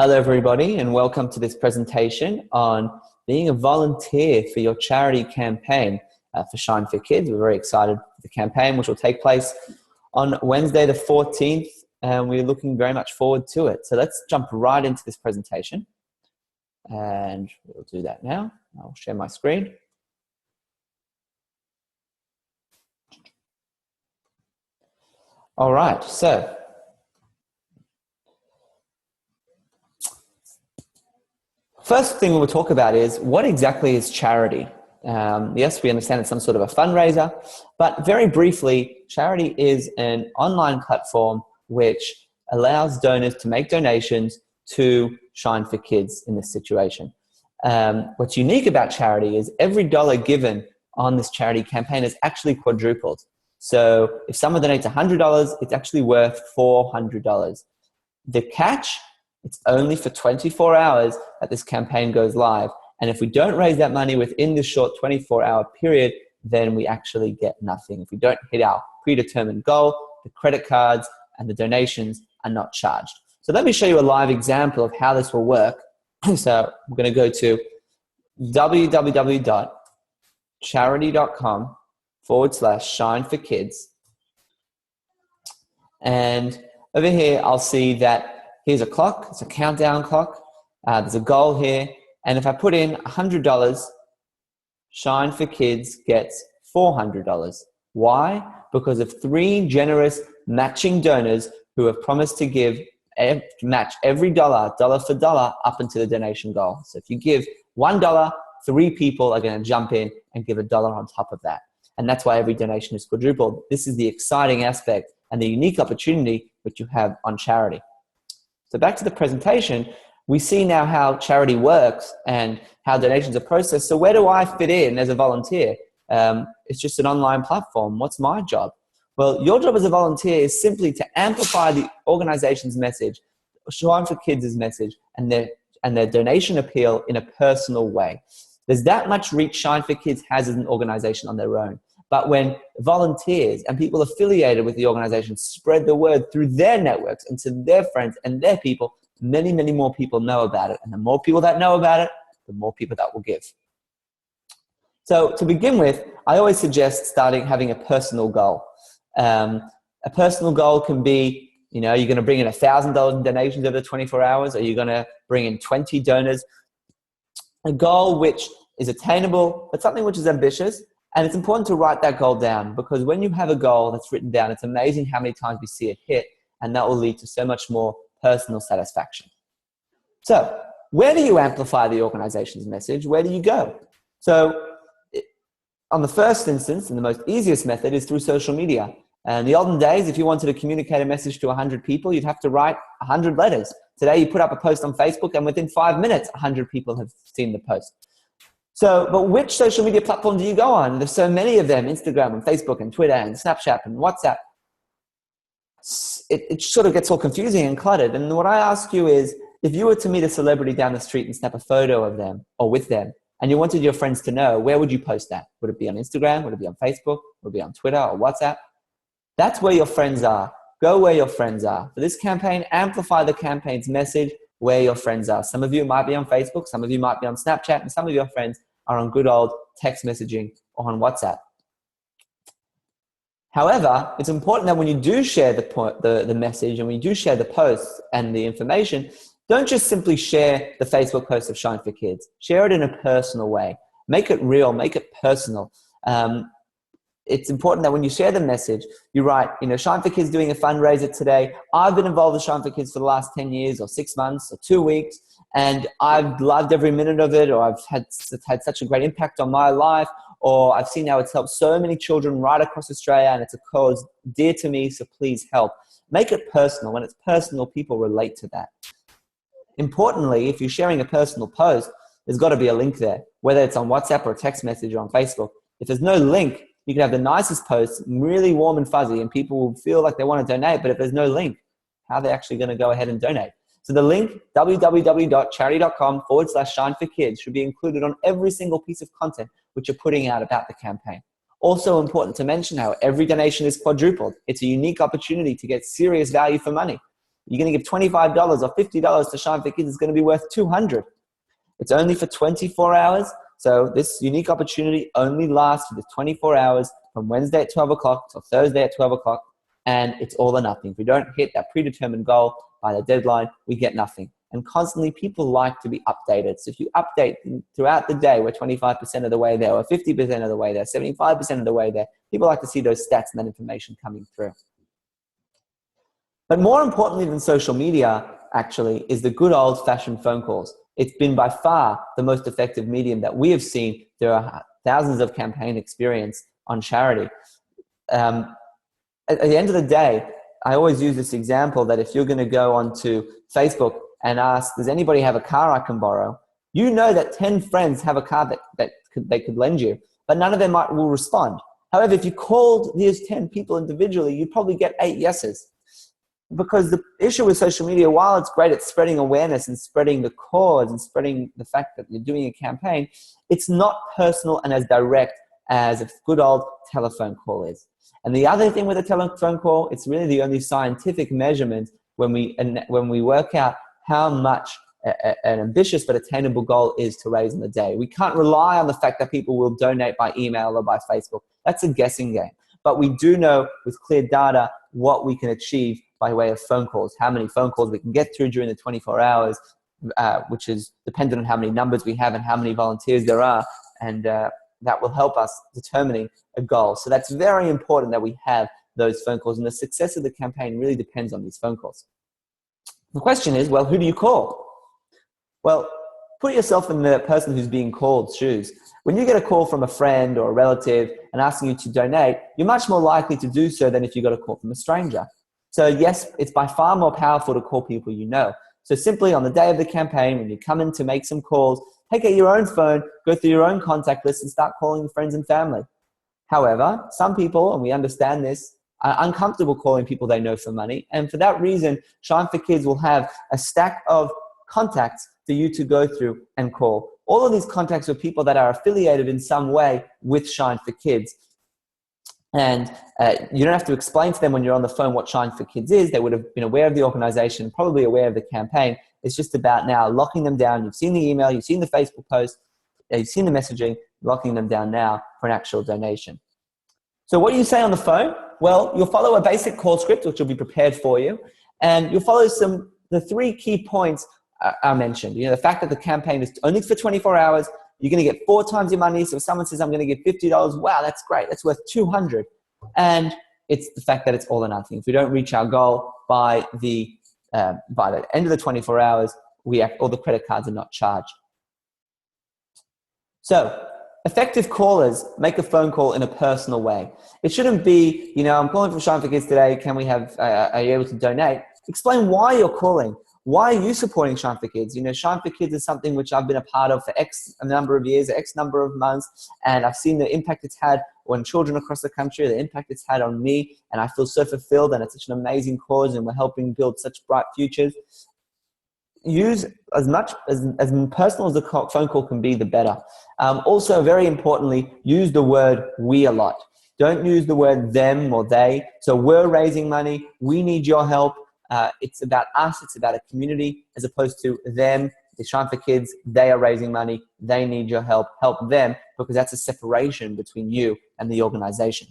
Hello everybody and welcome to this presentation on being a volunteer for your charity campaign for Shine for Kids. We're very excited for the campaign which will take place on Wednesday the 14th and we're looking very much forward to it. So let's jump right into this presentation and we'll do that now. I'll share my screen. All right, so first thing we'll talk about is what exactly is Charidy? Yes, we understand it's some sort of a fundraiser, but very briefly, Charidy is an online platform which allows donors to make donations to Shine for Kids in this situation. What's unique about Charidy is every dollar given on this charity campaign is actually quadrupled. So if someone donates $100, it's actually worth $400. The catch, it's only for 24 hours that this campaign goes live. And if we don't raise that money within the short 24-hour period, then we actually get nothing. If we don't hit our predetermined goal, the credit cards and the donations are not charged. So let me show you a live example of how this will work. So I'm going to go to www.charidy.com/shine4kids. And over here, I'll see that here's a clock, it's a countdown clock. There's a goal here. And if I put in $100, Shine for Kids gets $400. Why? Because of 3 generous matching donors who have promised to match every dollar for dollar up into the donation goal. So if you give $1, 3 people are going to jump in and give $1 on top of that. And that's why every donation is quadrupled. This is the exciting aspect and the unique opportunity which you have on Charidy. So back to the presentation, we see now how Charidy works and how donations are processed. So where do I fit in as a volunteer? It's just an online platform. What's my job? Well, your job as a volunteer is simply to amplify the organization's message, Shine for Kids' message, and their donation appeal in a personal way. There's that much reach Shine for Kids has as an organization on their own. But when volunteers and people affiliated with the organization spread the word through their networks and to their friends and their people, many, many more people know about it. And the more people that know about it, the more people that will give. So to begin with, I always suggest having a personal goal. A personal goal can be, you're going to bring in $1,000 in donations over the 24 hours, or you're going to bring in 20 donors. A goal which is attainable, but something which is ambitious. And it's important to write that goal down, because when you have a goal that's written down, it's amazing how many times we see it hit, and that will lead to so much more personal satisfaction. So where do you amplify the organization's message? Where do you go? So on the first instance, and the most easiest method, is through social media. And in the olden days, if you wanted to communicate a message to 100 people, you'd have to write 100 letters. Today, you put up a post on Facebook, and within 5 minutes, 100 people have seen the post. So, but which social media platform do you go on? There's so many of them: Instagram and Facebook and Twitter and Snapchat and WhatsApp. It sort of gets all confusing and cluttered. And what I ask you is, if you were to meet a celebrity down the street and snap a photo of them or with them, and you wanted your friends to know, where would you post that? Would it be on Instagram? Would it be on Facebook? Would it be on Twitter or WhatsApp? That's where your friends are. Go where your friends are. For this campaign, amplify the campaign's message where your friends are. Some of you might be on Facebook, some of you might be on Snapchat, and some of your friends are on good old text messaging or on WhatsApp. However, it's important that when you do share the message and when you do share the posts and the information, don't just simply share the Facebook post of Shine for Kids. Share it in a personal way. Make it real, make it personal. It's important that when you share the message, you write, Shine for Kids doing a fundraiser today. I've been involved with Shine for Kids for the last 10 years or 6 months or 2 weeks, and I've loved every minute of it, or I've had such a great impact on my life, or I've seen how it's helped so many children right across Australia, and it's a cause dear to me, so please help. Make it personal. When it's personal, people relate to that. Importantly, if you're sharing a personal post, there's got to be a link there, whether it's on WhatsApp or a text message or on Facebook. If there's no link, you can have the nicest post, really warm and fuzzy, and people will feel like they want to donate, but if there's no link, how are they actually going to go ahead and donate? So the link, www.charidy.com/shine4kids, should be included on every single piece of content which you're putting out about the campaign. Also important to mention how every donation is quadrupled. It's a unique opportunity to get serious value for money. You're going to give $25 or $50 to Shine for Kids, it's going to be worth $200. It's only for 24 hours. So this unique opportunity only lasts for the 24 hours from Wednesday at 12 o'clock till Thursday at 12 o'clock. And it's all or nothing. If we don't hit that predetermined goal by the deadline, we get nothing. And constantly people like to be updated. So if you update throughout the day, we're 25% of the way there, or 50% of the way there, 75% of the way there. People like to see those stats and that information coming through. But more importantly than social media, actually, is the good old-fashioned phone calls. It's been by far the most effective medium that we have seen. There are thousands of campaign experience on Charidy. At the end of the day, I always use this example that if you're going to go onto Facebook and ask, does anybody have a car I can borrow? You know that 10 friends have a car that they could lend you, but none of them will respond. However, if you called these 10 people individually, you'd probably get 8 yeses. Because the issue with social media, while it's great at spreading awareness and spreading the cause and spreading the fact that you're doing a campaign, it's not personal and as direct as a good old telephone call is. And the other thing with a telephone call, it's really the only scientific measurement when we work out how much an ambitious but attainable goal is to raise in the day. We can't rely on the fact that people will donate by email or by Facebook. That's a guessing game. But we do know with clear data what we can achieve by way of phone calls, how many phone calls we can get through during the 24 hours, which is dependent on how many numbers we have and how many volunteers there are. And that will help us determining a goal. So that's very important that we have those phone calls. And the success of the campaign really depends on these phone calls. The question is, well, who do you call? Well, put yourself in the person who's being called's shoes. When you get a call from a friend or a relative and asking you to donate, you're much more likely to do so than if you got a call from a stranger. So yes, it's by far more powerful to call people you know. So simply on the day of the campaign, when you come in to make some calls, take out your own phone, go through your own contact list and start calling friends and family. However, some people, and we understand this, are uncomfortable calling people they know for money. And for that reason, Shine for Kids will have a stack of contacts for you to go through and call. All of these contacts are people that are affiliated in some way with Shine for Kids. And you don't have to explain to them when you're on the phone what Shine for Kids is. They would have been aware of the organization, probably aware of the campaign. It's just about now locking them down. You've seen the email, you've seen the Facebook post, you've seen the messaging, locking them down now for an actual donation. So what do you say on the phone? Well, you'll follow a basic call script, which will be prepared for you. And you'll follow the 3 key points are mentioned. You know, the fact that the campaign is only for 24 hours, you're going to get 4 times your money. So if someone says, I'm going to give $50, wow, that's great. That's worth $200. And it's the fact that it's all or nothing. If we don't reach our goal by the end of the 24 hours, all the credit cards are not charged. So effective callers make a phone call in a personal way. It shouldn't be, you know, I'm calling from Shine for Kids today. Can we have, are you able to donate? Explain why you're calling. Why are you supporting Shine for Kids? You know, Shine for Kids is something which I've been a part of for X number of years, X number of months, and I've seen the impact it's had on children across the country, the impact it's had on me, and I feel so fulfilled, and it's such an amazing cause, and we're helping build such bright futures. Use as much, as personal as the phone call can be, the better. Also, very importantly, use the word we a lot. Don't use the word them or they. So we're raising money, we need your help. It's about us, it's about a community, as opposed to them. The Shine for Kids, they are raising money, they need your help, help them, because that's a separation between you and the organization.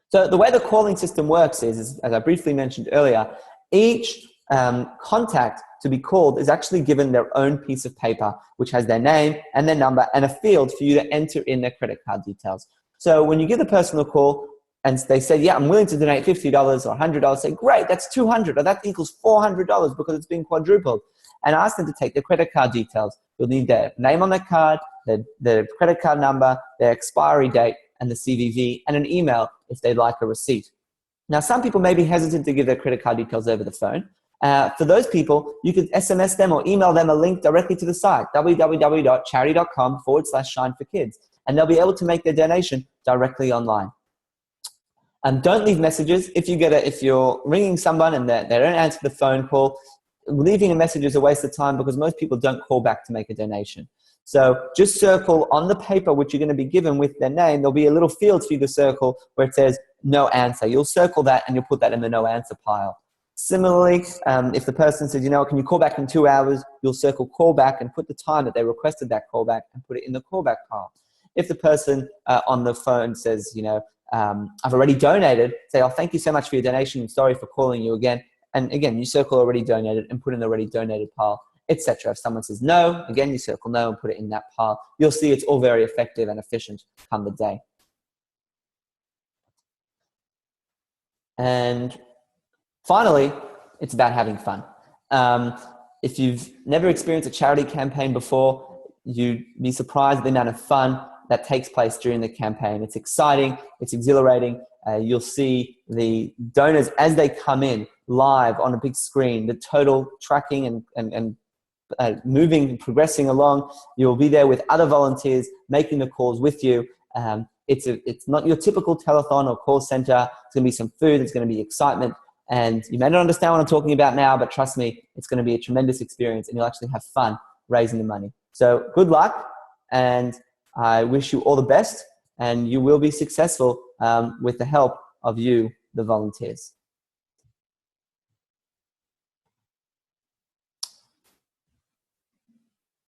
So the way the calling system works is, as I briefly mentioned earlier, each contact to be called is actually given their own piece of paper, which has their name and their number and a field for you to enter in their credit card details. So when you give the person a call, and they say, yeah, I'm willing to donate $50 or $100, say, great, that's $200, or that equals $400 because it's been quadrupled. And ask them to take their credit card details. You'll need their name on their card, their credit card number, their expiry date, and the CVV, and an email if they'd like a receipt. Now, some people may be hesitant to give their credit card details over the phone. For those people, you could SMS them or email them a link directly to the site, www.charidy.com/Shine4Kids, and they'll be able to make their donation directly online. And don't leave messages. If you're ringing someone and they don't answer the phone call, leaving a message is a waste of time because most people don't call back to make a donation. So just circle on the paper which you're going to be given with their name. There'll be a little field for you to circle where it says no answer. You'll circle that and you'll put that in the no answer pile. Similarly, if the person says, you know, can you call back in 2 hours, you'll circle call back and put the time that they requested that call back and put it in the callback pile. If the person on the phone says, you know, I've already donated, say, oh, thank you so much for your donation. Sorry for calling you again. And again, you circle already donated and put in the already donated pile, etc. If someone says no, again, you circle no and put it in that pile. You'll see it's all very effective and efficient come the day. And finally, it's about having fun. If you've never experienced a charity campaign before, you'd be surprised at the amount of fun that takes place during the campaign. It's exciting, it's exhilarating. You'll see the donors as they come in live on a big screen, the total tracking and moving, progressing along. You'll be there with other volunteers making the calls with you. It's not your typical telethon or call center. It's going to be some food, there's going to be excitement. And you may not understand what I'm talking about now, but trust me, it's going to be a tremendous experience and you'll actually have fun raising the money. So good luck, and I wish you all the best, and you will be successful with the help of you, the volunteers.